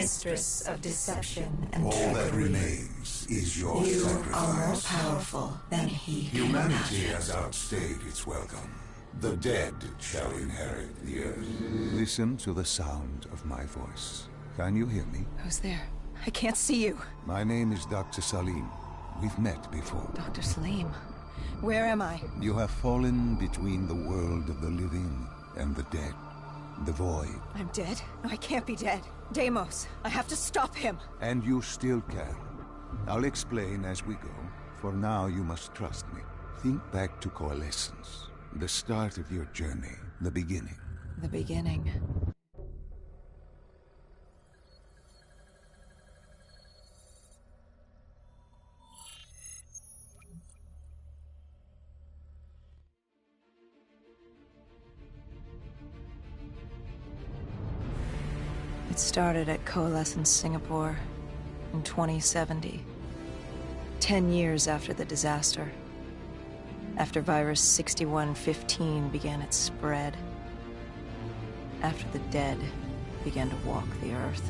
mistress of deception and All that trickery. remains is your You sacrifice. are more powerful than he can Humanity imagine. has outstayed its welcome. The dead shall inherit the earth. Listen to the sound of my voice. Can you hear me? Who's there? I can't see you. My name is Dr. Salim. We've met before. Dr. Salim. Where am I? You have fallen between the world of the living and the dead. The void. I'm dead? No, I can't be dead. Deimos, I have to stop him. And you still can. I'll explain as we go. For now, you must trust me. Think back to Coalescence. The start of your journey. The beginning. The beginning. It started at Coalescence Singapore in 2070. 10 years after the disaster. After virus 6115 began its spread. After the dead began to walk the earth.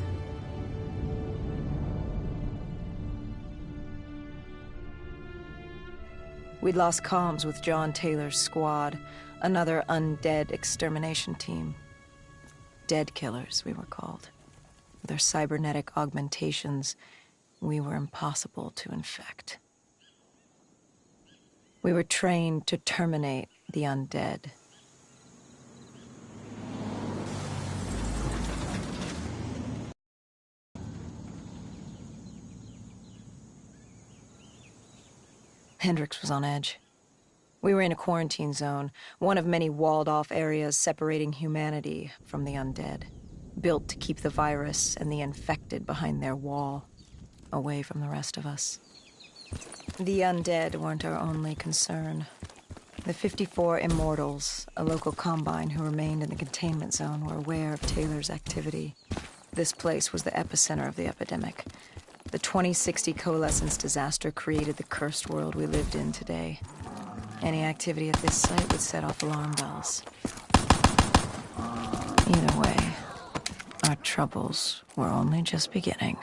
We'd lost comms with John Taylor's squad, another undead extermination team. Dead killers, we were called. With our cybernetic augmentations, we were impossible to infect. We were trained to terminate the undead. Hendricks was on edge. We were in a quarantine zone, one of many walled-off areas separating humanity from the undead, built to keep the virus and the infected behind their wall, away from the rest of us. The undead weren't our only concern. The 54 Immortals, a local combine who remained in the containment zone, were aware of Taylor's activity. This place was the epicenter of the epidemic. The 2060 Coalescence disaster created the cursed world we lived in today. Any activity at this site would set off alarm bells. Either way, our troubles were only just beginning.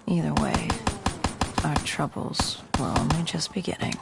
Either way, our troubles were only just beginning.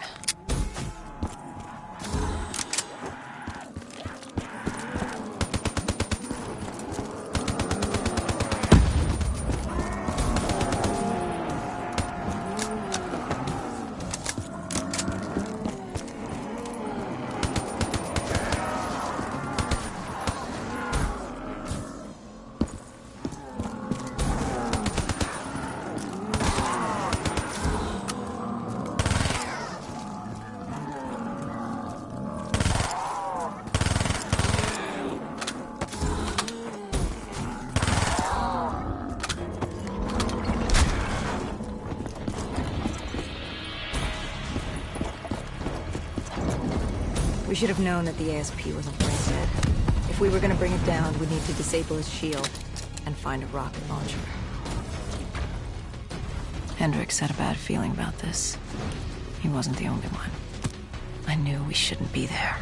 We should have known that the ASP wasn't brain dead. If we were going to bring it down, we'd need to disable his shield and find a rocket launcher. Hendricks had a bad feeling about this. He wasn't the only one. I knew we shouldn't be there.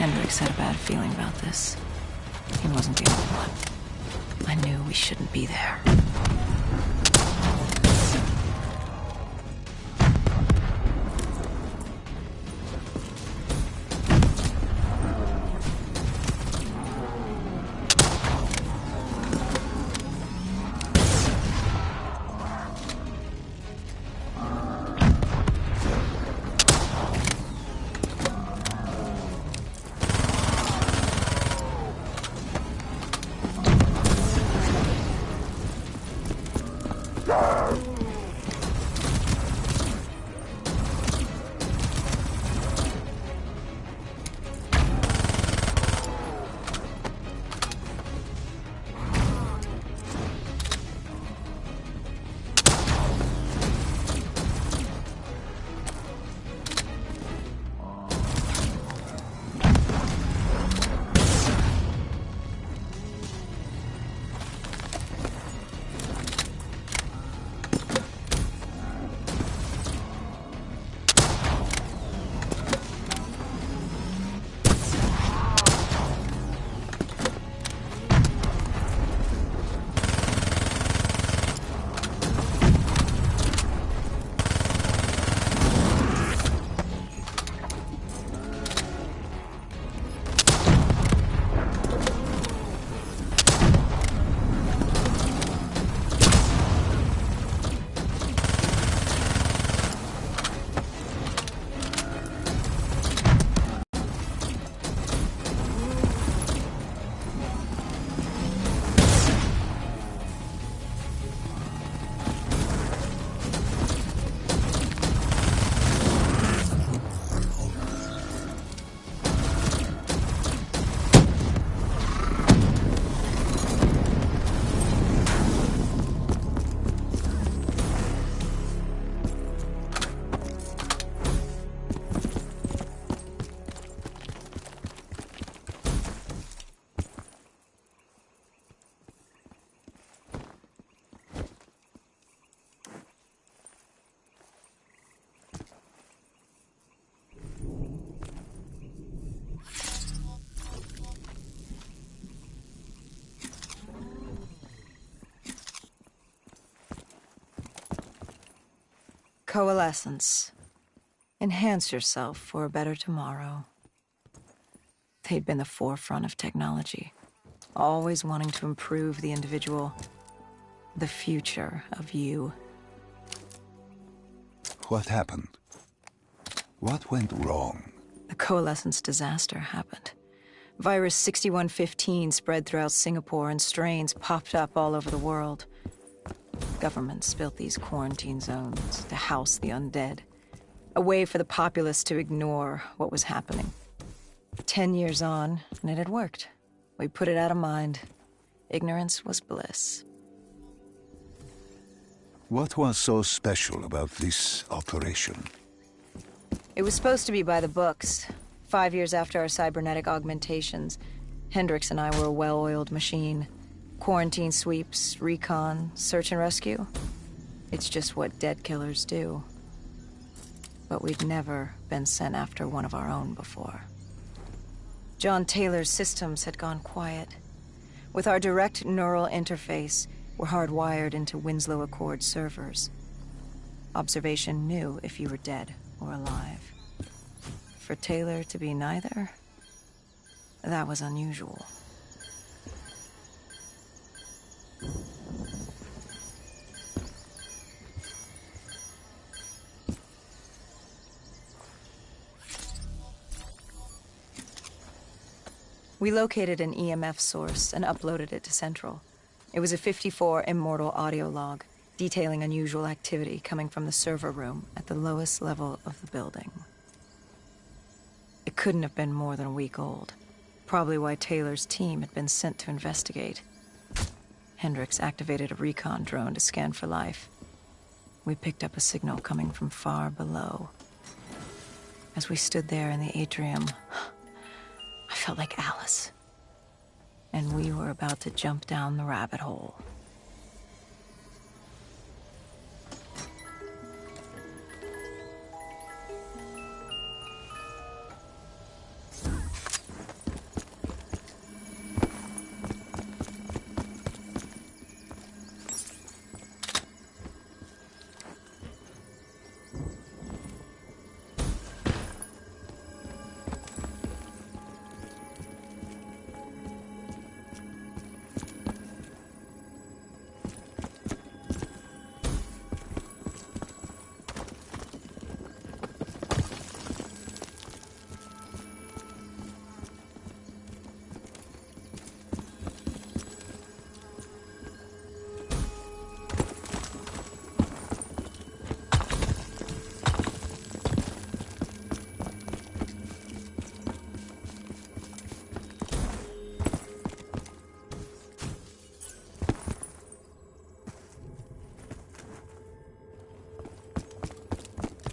Hendricks had a bad feeling about this. He wasn't the only one. I knew we shouldn't be there. Coalescence. Enhance yourself for a better tomorrow. They'd been the forefront of technology, always wanting to improve the individual, the future of you. What happened? What went wrong? The Coalescence disaster happened. Virus 6115 spread throughout Singapore and strains popped up all over the world. Governments built these quarantine zones to house the undead, a way for the populace to ignore what was happening. 10 years on, and it had worked. We put it out of mind. Ignorance was bliss. What was so special about this operation? It was supposed to be by the books. 5 years after our cybernetic augmentations, Hendricks and I were a well-oiled machine. Quarantine sweeps, recon, search and rescue. It's just what dead killers do. But we'd never been sent after one of our own before. John Taylor's systems had gone quiet. With our direct neural interface, we're hardwired into Winslow Accord servers. Observation knew if you were dead or alive. For Taylor to be neither, that was unusual. We located an EMF source and uploaded it to Central. It was a 54 immortal audio log, detailing unusual activity coming from the server room at the lowest level of the building. It couldn't have been more than a week old, probably why Taylor's team had been sent to investigate. Hendricks activated a recon drone to scan for life. We picked up a signal coming from far below. As we stood there in the atrium, I felt like Alice. And we were about to jump down the rabbit hole.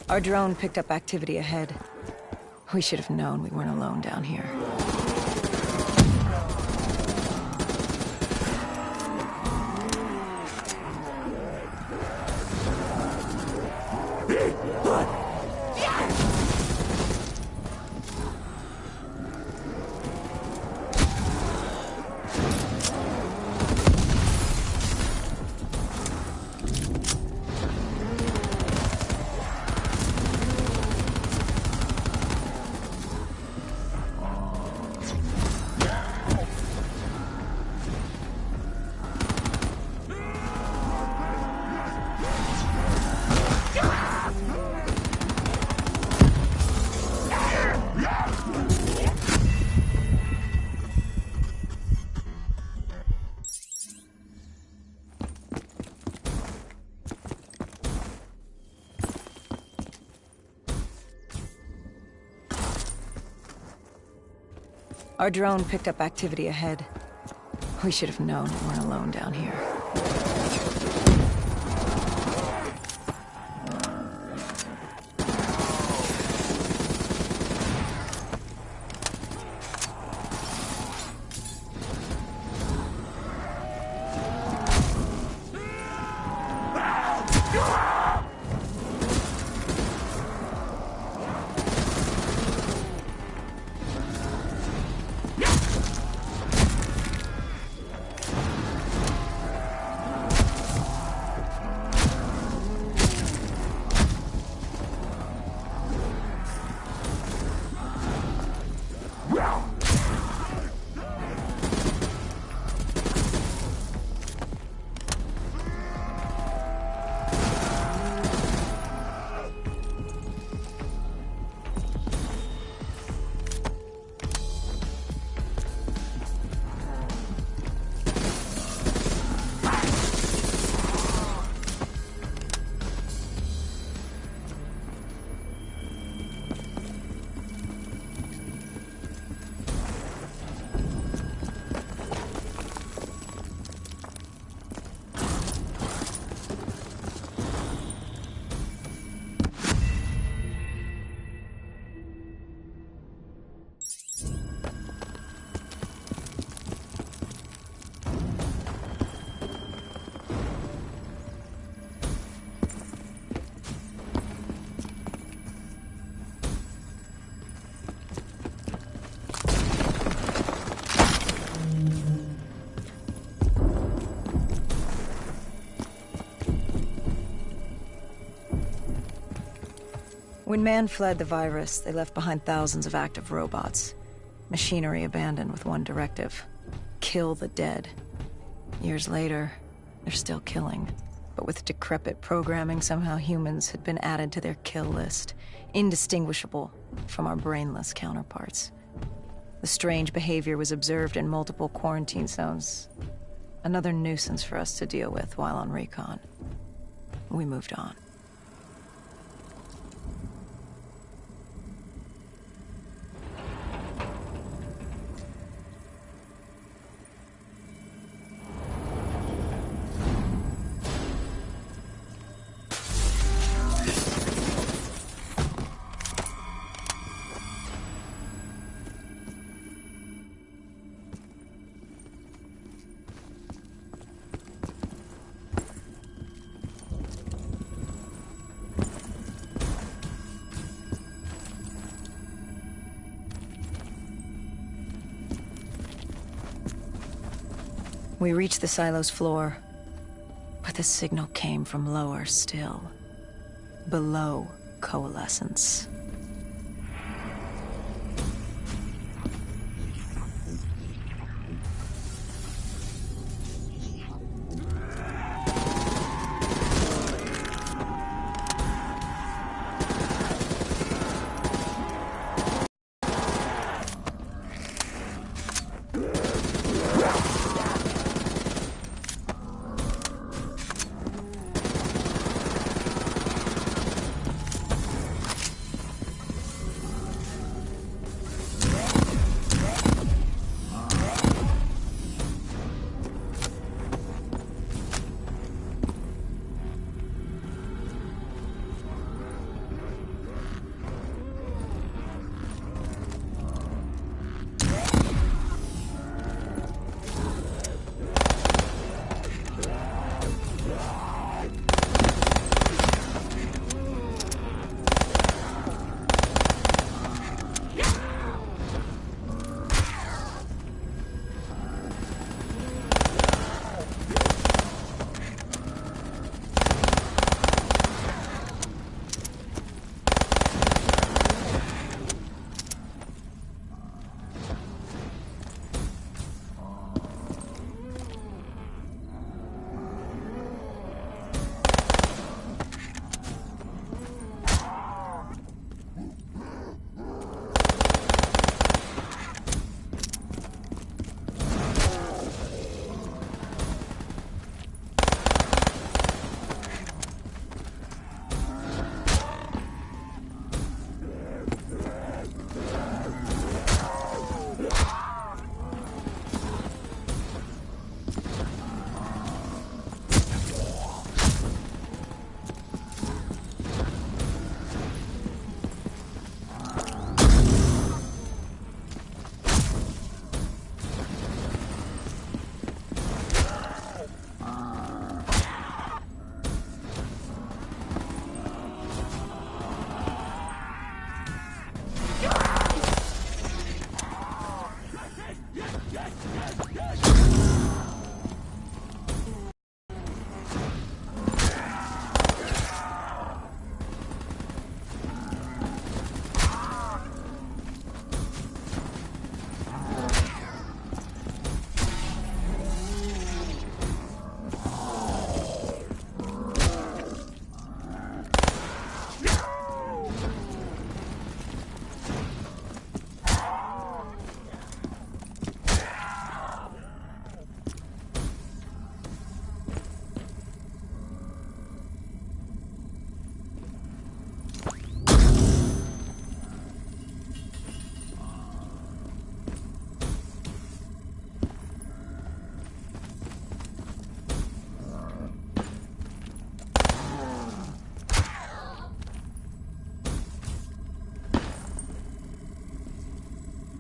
Our drone picked up activity ahead. We should have known we weren't alone down here. Our drone picked up activity ahead. We should have known we weren't alone down here. When man fled the virus, they left behind thousands of active robots. Machinery abandoned with one directive: kill the dead. Years later, they're still killing. But with decrepit programming, somehow humans had been added to their kill list, indistinguishable from our brainless counterparts. The strange behavior was observed in multiple quarantine zones. Another nuisance for us to deal with while on recon. We moved on. We reached the silo's floor, but the signal came from lower still, below coalescence.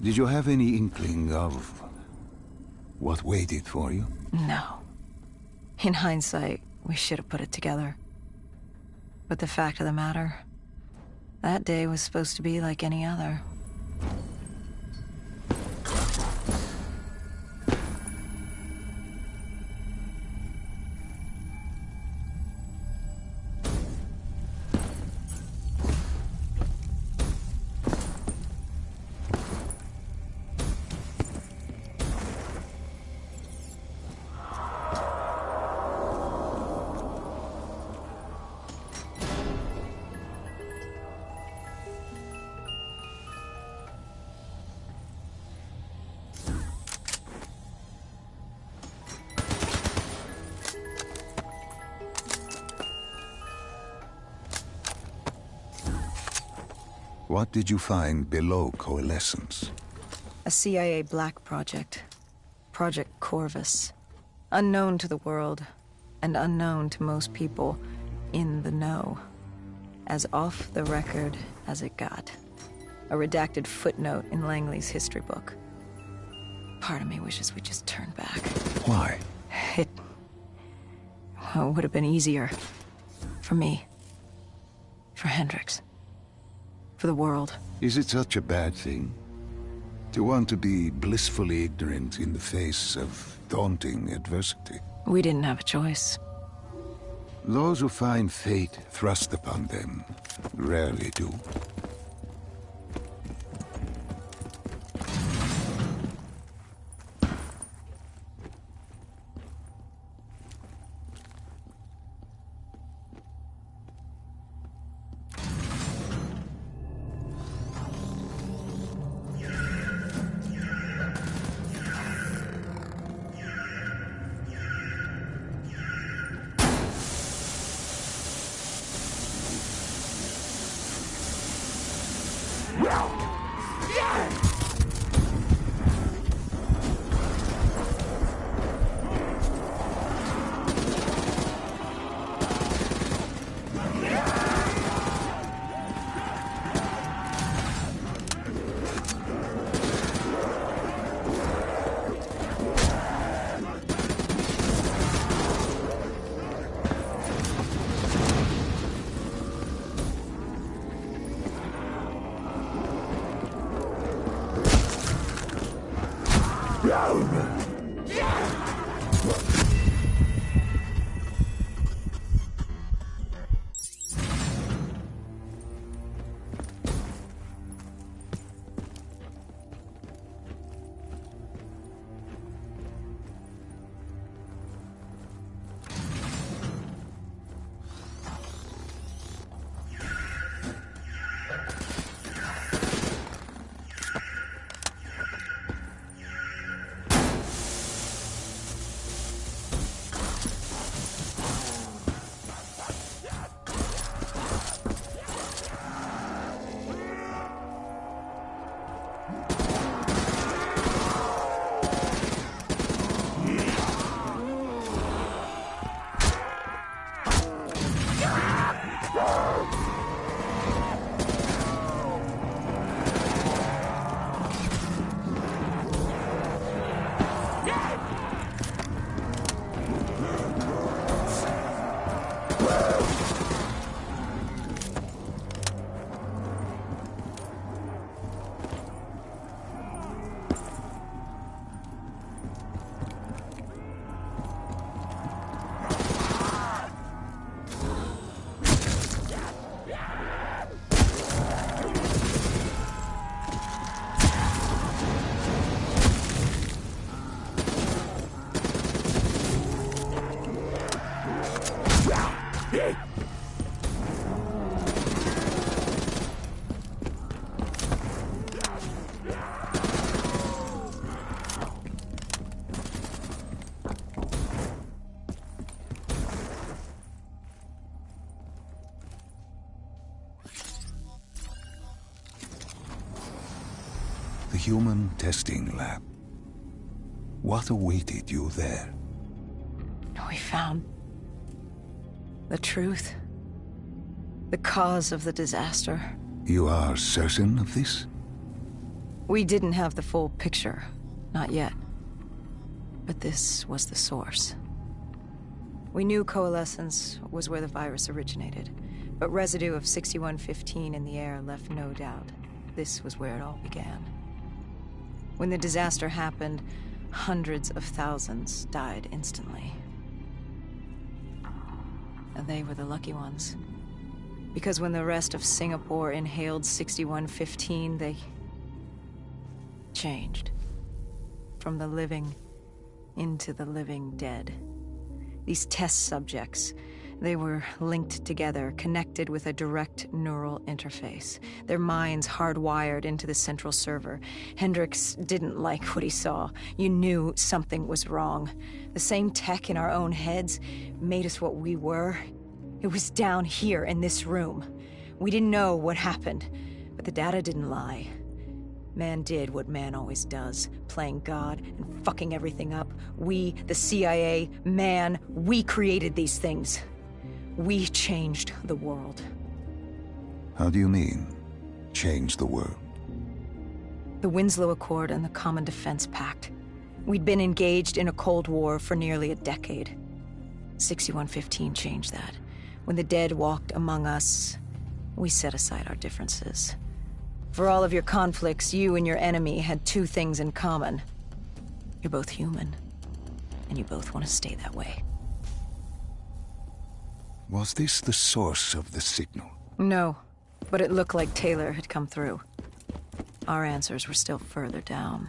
Did you have any inkling of what waited for you? No. In hindsight, we should have put it together. But the fact of the matter, that day was supposed to be like any other. What did you find below Coalescence? A CIA black project. Project Corvus. Unknown to the world, and unknown to most people in the know. As off the record as it got. A redacted footnote in Langley's history book. Part of me wishes we just turned back. Why? It would have been easier. For me. For Hendricks. For the world. Is it such a bad thing? To want to be blissfully ignorant in the face of daunting adversity? We didn't have a choice. Those who find fate thrust upon them rarely do. The human testing lab. What awaited you there? We found the truth. The cause of the disaster. You are certain of this? We didn't have the full picture. Not yet. But this was the source. We knew coalescence was where the virus originated, but residue of 6115 in the air left no doubt. This was where it all began. When the disaster happened, hundreds of thousands died instantly. And they were the lucky ones. Because when the rest of Singapore inhaled 6115, they changed. From the living into the living dead. These test subjects, they were linked together, connected with a direct neural interface. Their minds hardwired into the central server. Hendricks didn't like what he saw. You knew something was wrong. The same tech in our own heads made us what we were. It was down here in this room. We didn't know what happened, but the data didn't lie. Man did what man always does, playing God and fucking everything up. We, the CIA, man, we created these things. We changed the world. How do you mean, change the world? The Winslow Accord and the Common Defense Pact. We'd been engaged in a Cold War for nearly a decade. 6115 changed that. When the dead walked among us, we set aside our differences. For all of your conflicts, you and your enemy had two things in common. You're both human, and you both want to stay that way. Was this the source of the signal? No, but it looked like Taylor had come through. Our answers were still further down.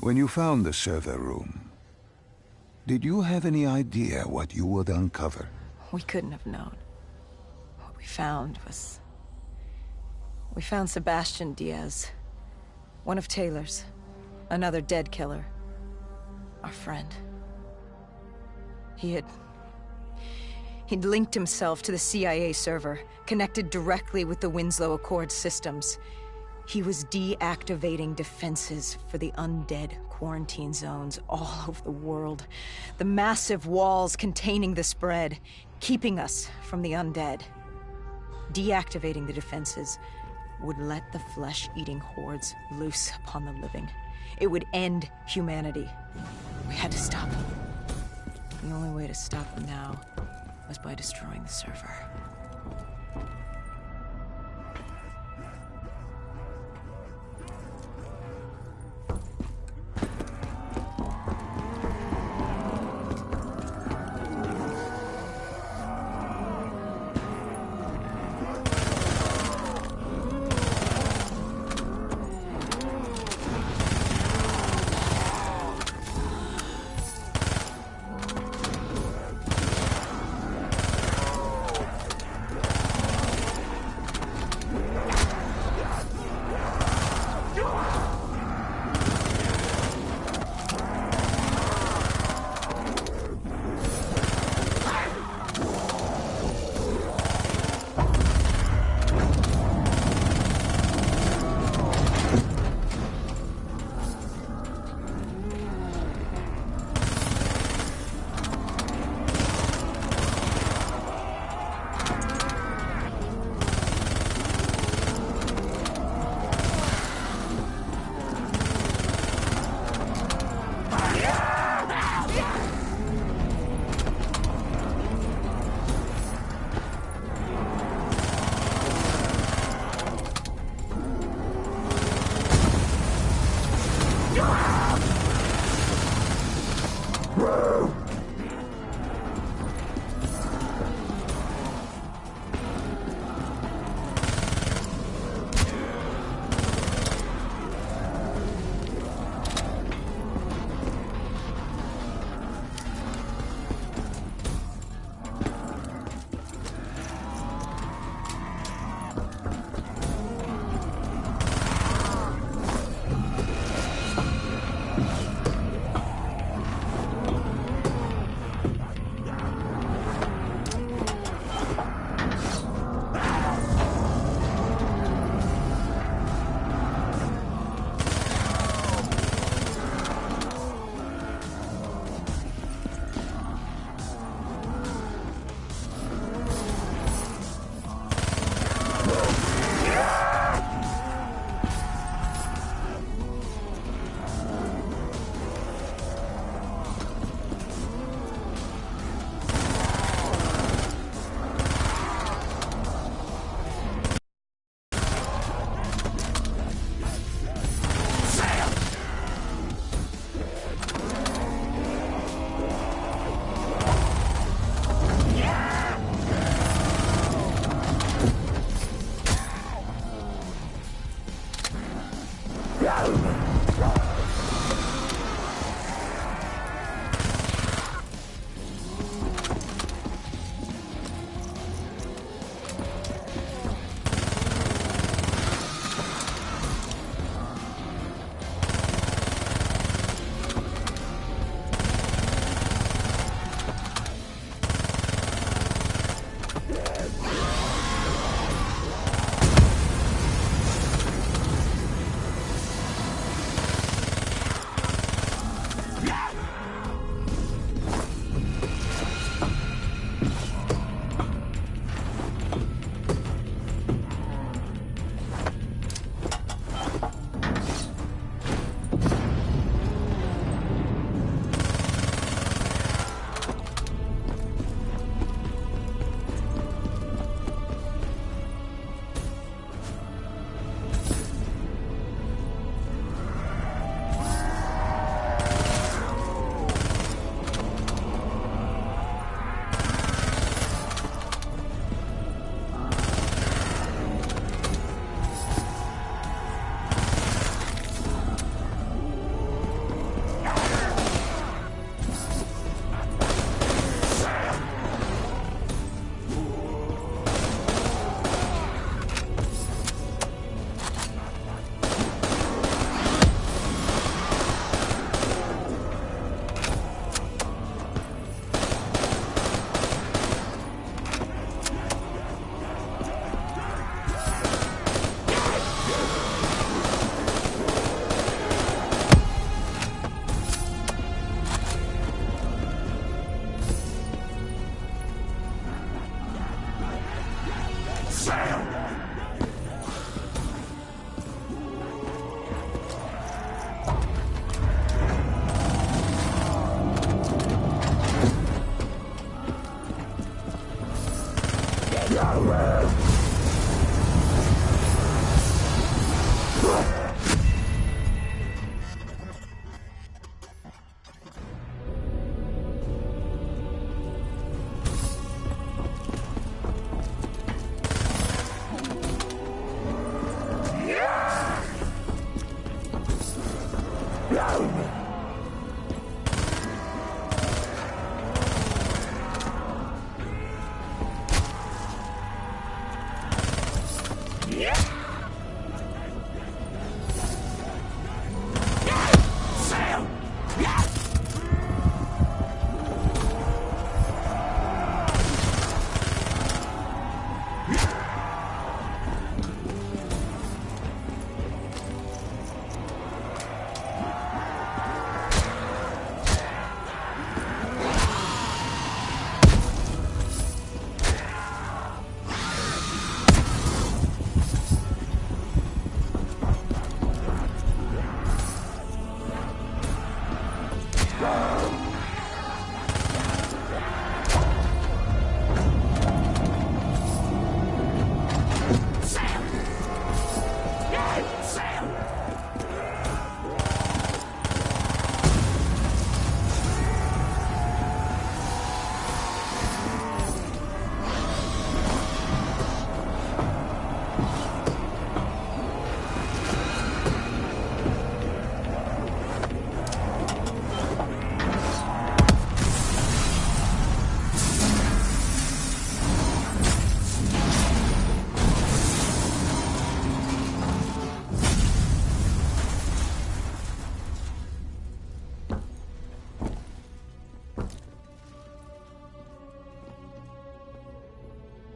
When you found the server room, did you have any idea what you would uncover? We couldn't have known. What we found was... We found Sebastian Diaz. One of Taylor's. Another dead killer. Our friend. He'd linked himself to the CIA server, connected directly with the Winslow Accord systems. He was deactivating defenses for the undead quarantine zones all over the world. The massive walls containing the spread, keeping us from the undead. Deactivating the defenses would let the flesh-eating hordes loose upon the living. It would end humanity. We had to stop him. The only way to stop him now was by destroying the server.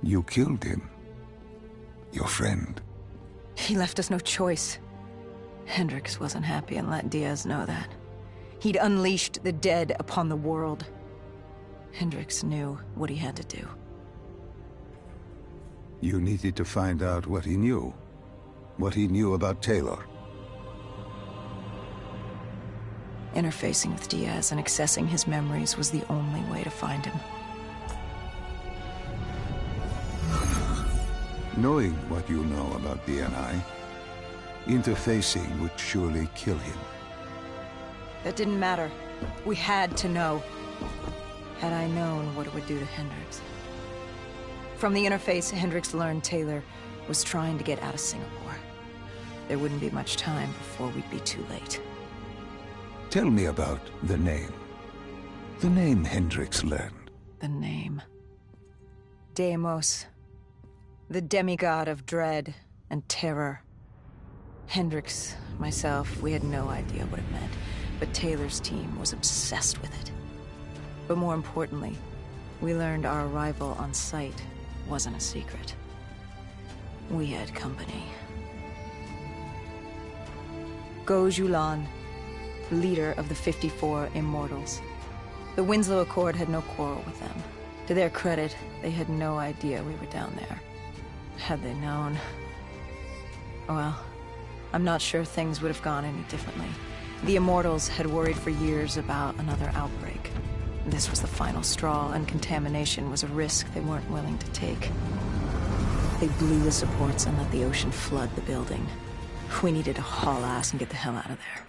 You killed him. Your friend. He left us no choice. Hendricks wasn't happy and let Diaz know that. He'd unleashed the dead upon the world. Hendricks knew what he had to do. You needed to find out what he knew. What he knew about Taylor. Interfacing with Diaz and accessing his memories was the only way to find him. Knowing what you know about BNI, interfacing would surely kill him. That didn't matter. We had to know. Had I known what it would do to Hendricks. From the interface, Hendricks learned Taylor was trying to get out of Singapore. There wouldn't be much time before we'd be too late. Tell me about the name. The name Hendricks learned. The name. Deimos. The demigod of dread and terror. Hendricks, myself, we had no idea what it meant, but Taylor's team was obsessed with it. But more importantly, we learned our arrival on site wasn't a secret. We had company. Go Julan, leader of the 54 Immortals. The Winslow Accord had no quarrel with them. To their credit, they had no idea we were down there. Had they known... well, I'm not sure things would have gone any differently. The Immortals had worried for years about another outbreak. This was the final straw, and contamination was a risk they weren't willing to take. They blew the supports and let the ocean flood the building. We needed to haul ass and get the hell out of there.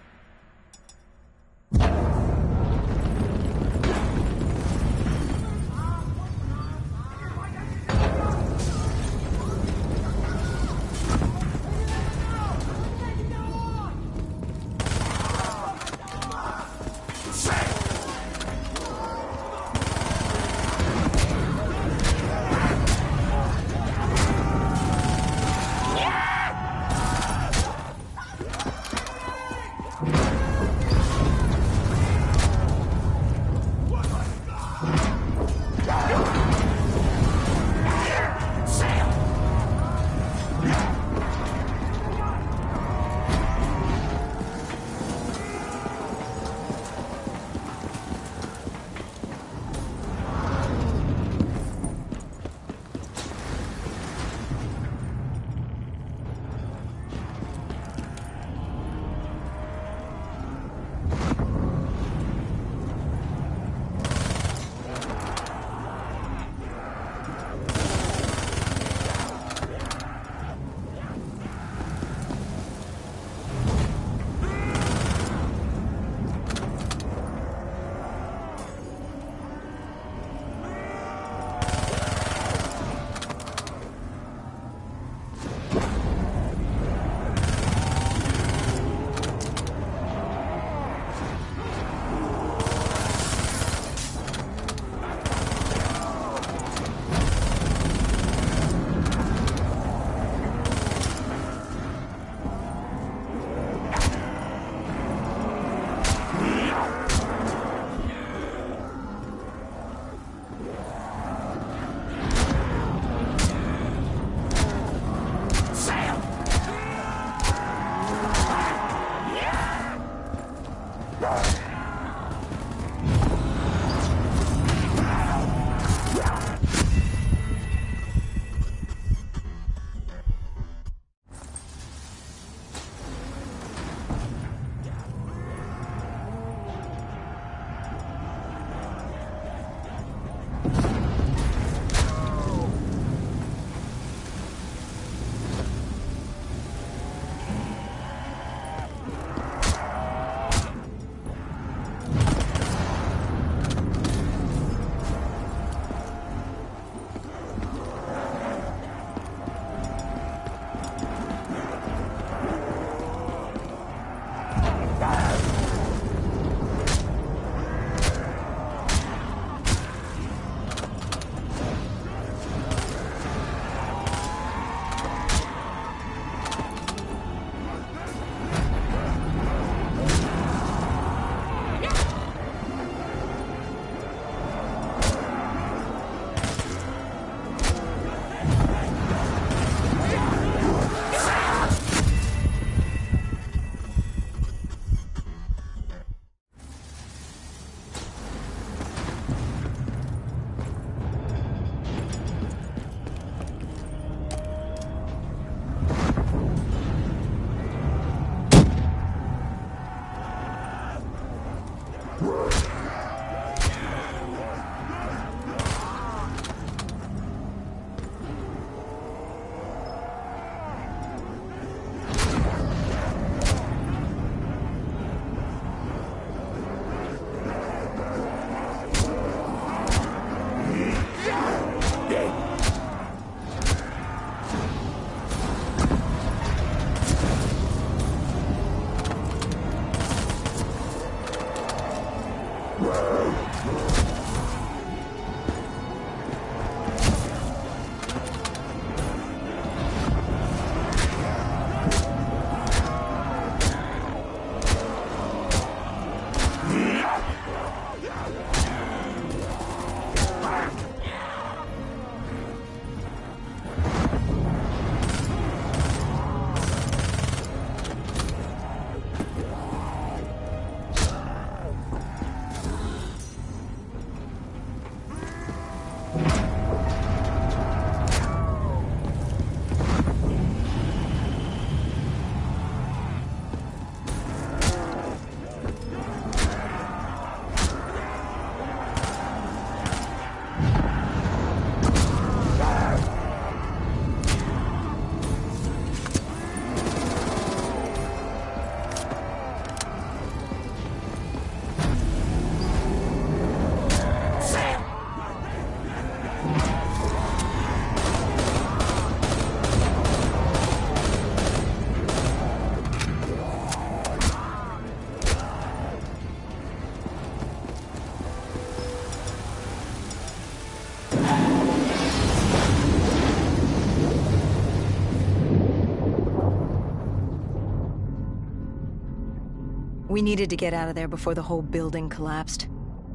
We needed to get out of there before the whole building collapsed.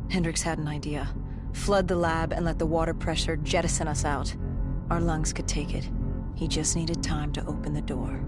Hendricks had an idea. Flood the lab and let the water pressure jettison us out. Our lungs could take it. He just needed time to open the door.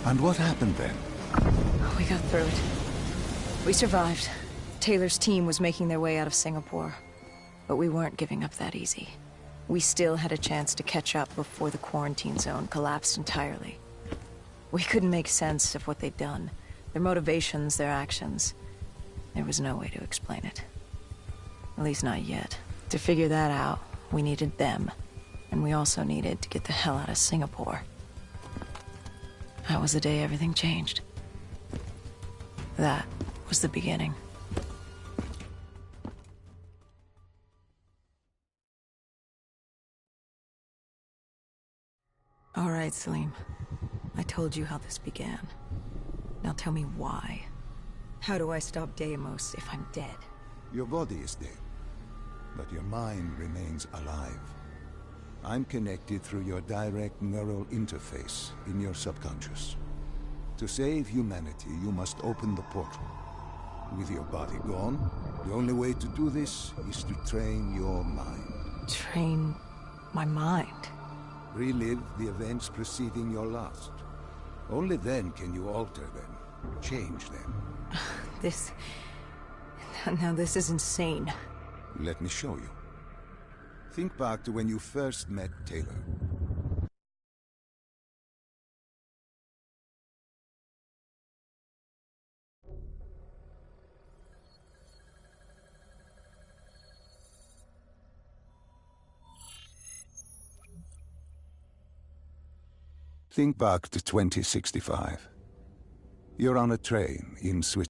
And what happened then? We got through it. We survived. Taylor's team was making their way out of Singapore. But we weren't giving up that easy. We still had a chance to catch up before the quarantine zone collapsed entirely. We couldn't make sense of what they'd done. Their motivations, their actions. There was no way to explain it. At least not yet. To figure that out, we needed them. And we also needed to get the hell out of Singapore. That was the day everything changed. That was the beginning. All right, Salim. I told you how this began. Now tell me why. How do I stop Deimos if I'm dead? Your body is dead, but your mind remains alive. I'm connected through your direct neural interface in your subconscious. To save humanity, you must open the portal. With your body gone, the only way to do this is to train your mind. Train My mind. Relive the events preceding your last. Only then can you alter them, change them. This... Now this is insane. Let me show you. Think back to when you first met Taylor. Think back to 2065. You're on a train in Switzerland.